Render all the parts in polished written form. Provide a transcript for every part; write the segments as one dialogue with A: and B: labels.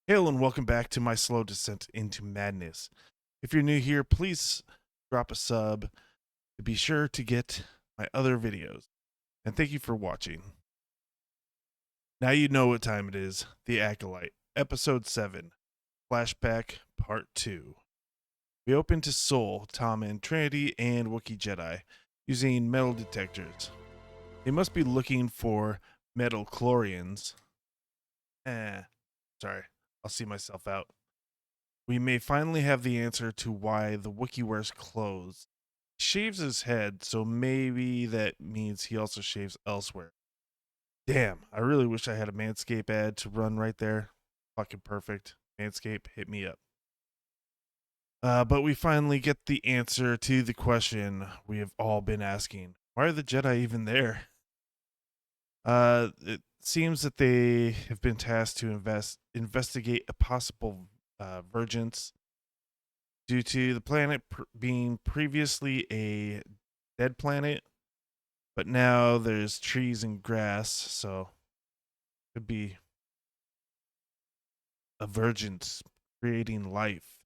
A: Hail and welcome back to my slow descent into madness. If you're new here, please drop a sub to be sure to get my other videos. And thank you for watching. Now you know what time it is. The Acolyte, Episode 7, Flashback Part 2. We open to Soul, Tom, and Trinity and Wookiee Jedi using metal detectors. They must be looking for metal chlorians. Sorry, I'll see myself out. We may finally have the answer to why the Wookiee wears clothes. He shaves his head, so maybe that means he also shaves elsewhere. Damn, I really wish I had a Manscaped ad to run right there. Fucking perfect. Manscaped, hit me up. But we finally get the answer to the question we have all been asking. Why are the Jedi even there? It seems that they have been tasked to investigate a possible vergence due to the planet being previously a dead planet, but now there's trees and grass, so it could be a vergence creating life.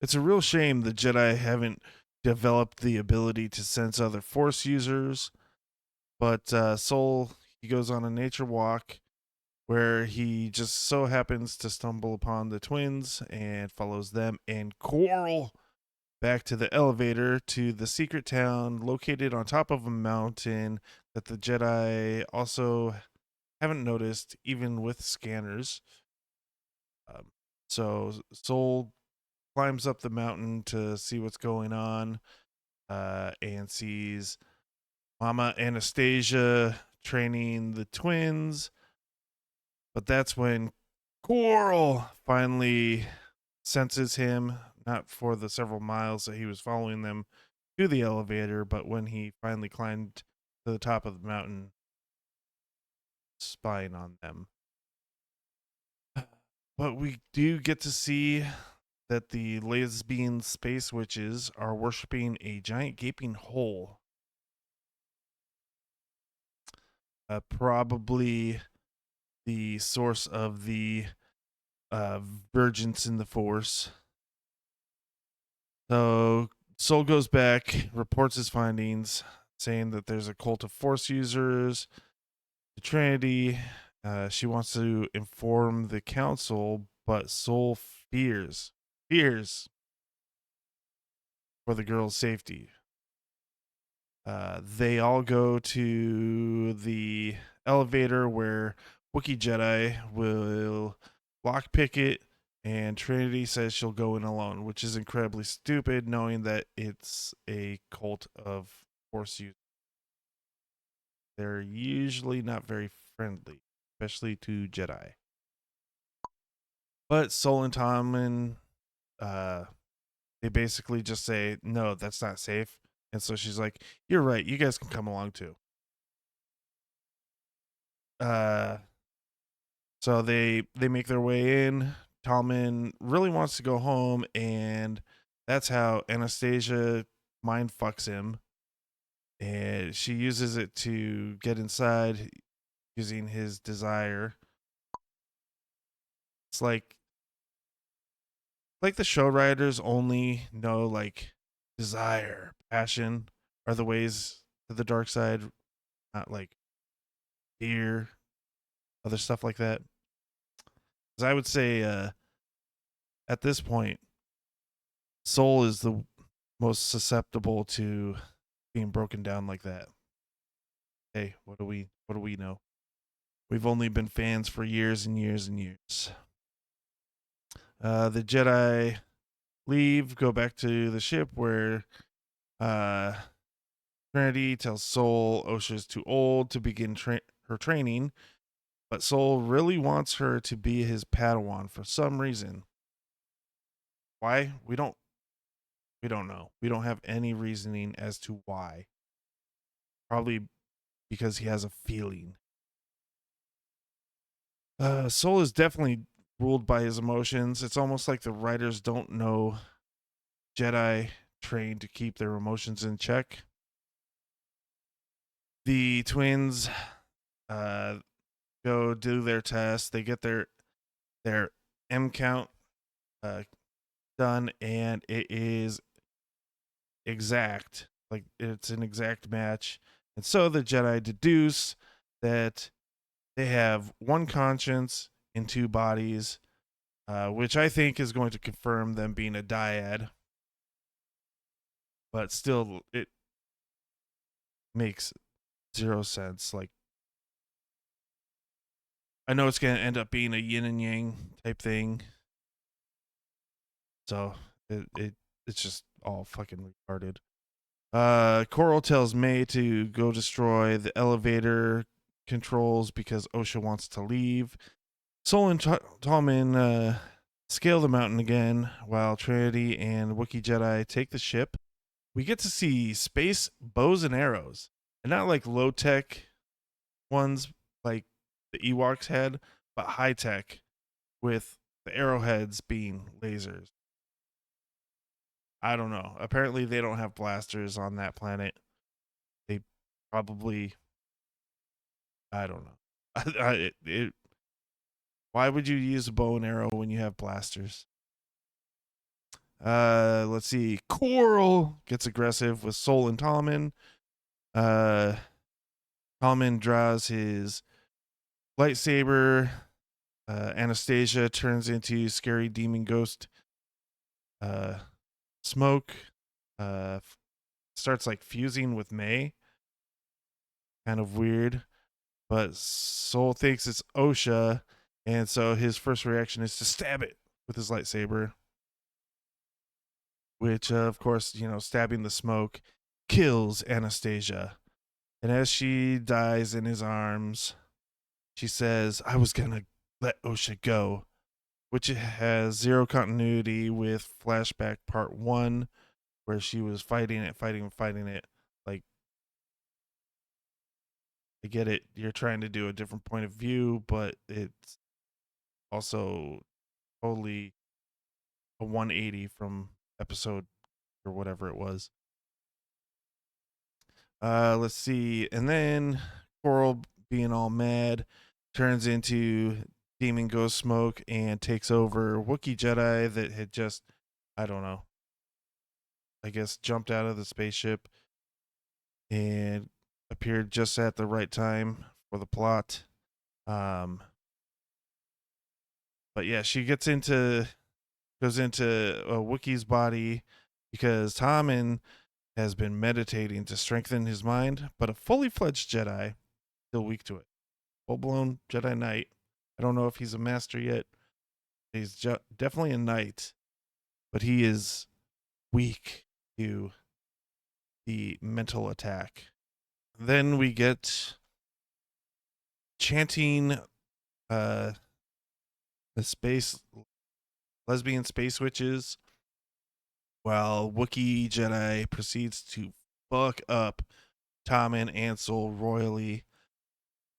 A: It's a real shame the Jedi haven't developed the ability to sense other Force users, but Soul, he goes on a nature walk where he just so happens to stumble upon the twins and follows them and Coral back to the elevator to the secret town located on top of a mountain that the Jedi also haven't noticed, even with scanners. Um, so Soul climbs up the mountain to see what's going on and sees Mama Anastasia training the twins. But that's when Coral finally senses him, not for the several miles that he was following them to the elevator, but when he finally climbed to the top of the mountain, spying on them. But we do get to see that the lesbian space witches are worshiping a giant gaping hole. Probably the source of the vergence in the Force. So Soul goes back, reports his findings, saying that there's a cult of Force users. The Trinity, she wants to inform the Council, but Soul fears for the girl's safety. They all go to the elevator where Wookiee Jedi will lockpick it, and Trinity says she'll go in alone, which is incredibly stupid, knowing that it's a cult of Force use. They're usually not very friendly, especially to Jedi. But Sol and Tommen, uh, they basically just say, no, that's not safe. And so she's like, you're right. You guys can come along too. Uh, so they make their way in. Tommen really wants to go home, and that's how Anastasia mind fucks him. And she uses it to get inside using his desire. It's like the show writers only know like desire, passion are the ways to the dark side, not like fear, other stuff like that. Because I would say at this point, Soul is the most susceptible to being broken down like that. Hey, what do we know? We've only been fans for years and years and years. The Jedi leave, go back to the ship where uh, Trinity tells Soul Osha's too old to begin her training, but Soul really wants her to be his Padawan for some reason. Why? We don't know. We don't have any reasoning as to why. Probably because he has a feeling. Soul is definitely ruled by his emotions. It's almost like the writers don't know Jedi trained to keep their emotions in check. The twins, uh, go do their test. They get their M count uh, done, and it is exact. Like it's an exact match. And so the Jedi deduce that they have one conscience in two bodies, which I think is going to confirm them being a dyad. But still, it makes zero sense. Like, I know it's going to end up being a yin and yang type thing. So it's just all fucking retarded. Coral tells May to go destroy the elevator controls because Osha wants to leave. Sol and Tallman scale the mountain again while Trinity and Wookiee Jedi take the ship. We get to see space bows and arrows, and not like low tech ones like the Ewoks had, but high tech with the arrowheads being lasers. I don't know. Apparently, they don't have blasters on that planet. They probably, I don't know. Why would you use a bow and arrow when you have blasters? Let's see. Coral gets aggressive with Sol and Tallman. Uh, Tallman draws his lightsaber. Anastasia turns into scary demon ghost. Smoke starts like fusing with May. Kind of weird. But Sol thinks it's Osha, and so his first reaction is to stab it with his lightsaber. Which, of course, stabbing the smoke kills Anastasia. And as she dies in his arms, she says, I was going to let Osha go, which has zero continuity with Flashback Part 1, where she was fighting it. Like, I get it. You're trying to do a different point of view, but it's also totally a 180 from episode or whatever it was. Let's see. And then Coral, being all mad, turns into Demon Ghost Smoke and takes over Wookiee Jedi that had just, I don't know, I guess jumped out of the spaceship and appeared just at the right time for the plot. But yeah, she goes into a Wookiee's body because Tommen has been meditating to strengthen his mind, but a fully fledged Jedi still weak to it. Full blown Jedi Knight. I don't know if he's a master yet. He's definitely a knight, but he is weak to the mental attack. Then we get chanting the space lesbian space witches while Wookiee Jedi proceeds to fuck up Tom and Ansel royally.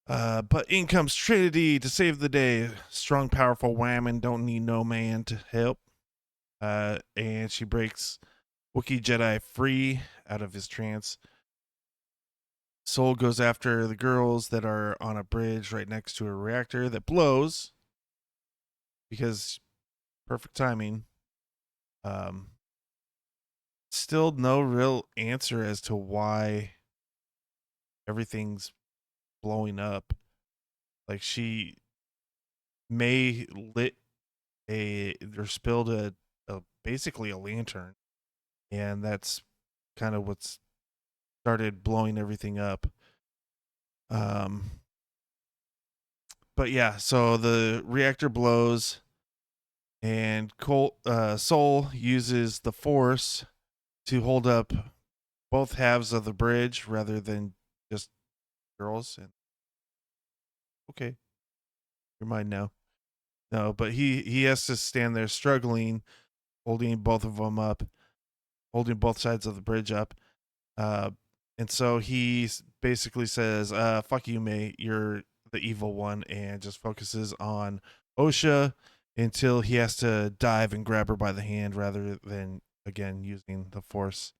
A: But in comes Trinity to save the day. Strong, powerful woman, don't need no man to help. And she breaks Wookiee Jedi free out of his trance. Sol goes after the girls that are on a bridge right next to a reactor that blows because perfect timing. Still no real answer as to why everything's blowing up. Like she may lit or spilled a basically a lantern, and that's kind of what's started blowing everything up. Um, but yeah, so the reactor blows, and Sol uses the Force to hold up both halves of the bridge rather than just girls. And okay, you're mine now. No, but he has to stand there struggling, holding both of them up, holding both sides of the bridge up. Uh, and so he basically says, "Fuck you, mate. You're the evil one," and just focuses on Osha until he has to dive and grab her by the hand rather than again using the Force.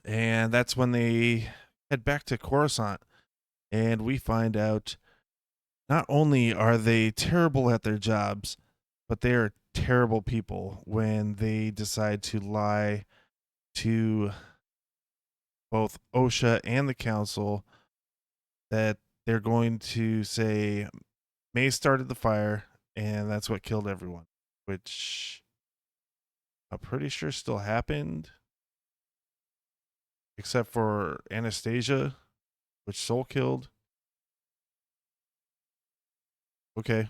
A: And that's when they head back to Coruscant, and we find out not only are they terrible at their jobs, but they are terrible people when they decide to lie to both OSHA and the council that they're going to say May started the fire and that's what killed everyone, which I'm pretty sure still happened, except for Anastasia, which Soul killed. Okay.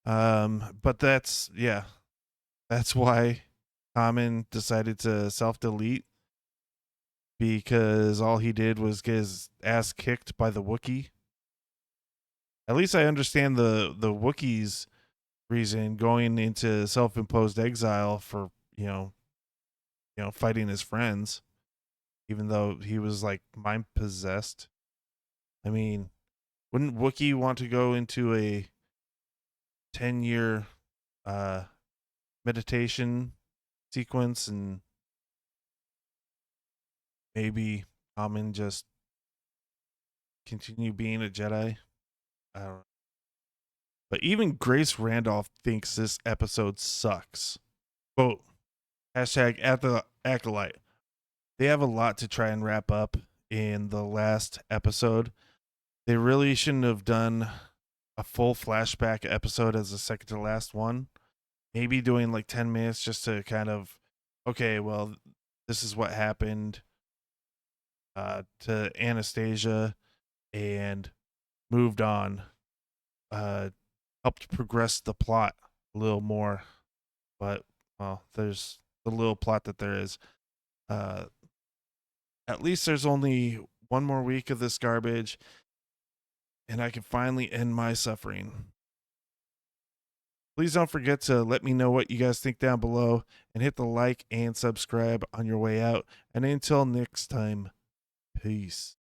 A: But that's yeah, that's why Common decided to self delete because all he did was get his ass kicked by the Wookiee. At least I understand the Wookiee's reason going into self imposed exile for fighting his friends, even though he was like mind possessed. I mean, wouldn't Wookiee want to go into a 10-year uh, meditation sequence and maybe Common just continue being a Jedi? I don't know. But even Grace Randolph thinks this episode sucks. Quote, hashtag at the Acolyte. They have a lot to try and wrap up in the last episode. They really shouldn't have done a full flashback episode as the second to last one. Maybe doing like 10 minutes just to kind of, okay, well, this is what happened to Anastasia and moved on. Helped progress the plot a little more. But, well, there's the little plot that there is. Uh, at least there's only one more week of this garbage, and I can finally end my suffering. Please don't forget to let me know what you guys think down below and hit the like and subscribe on your way out. And until next time, peace.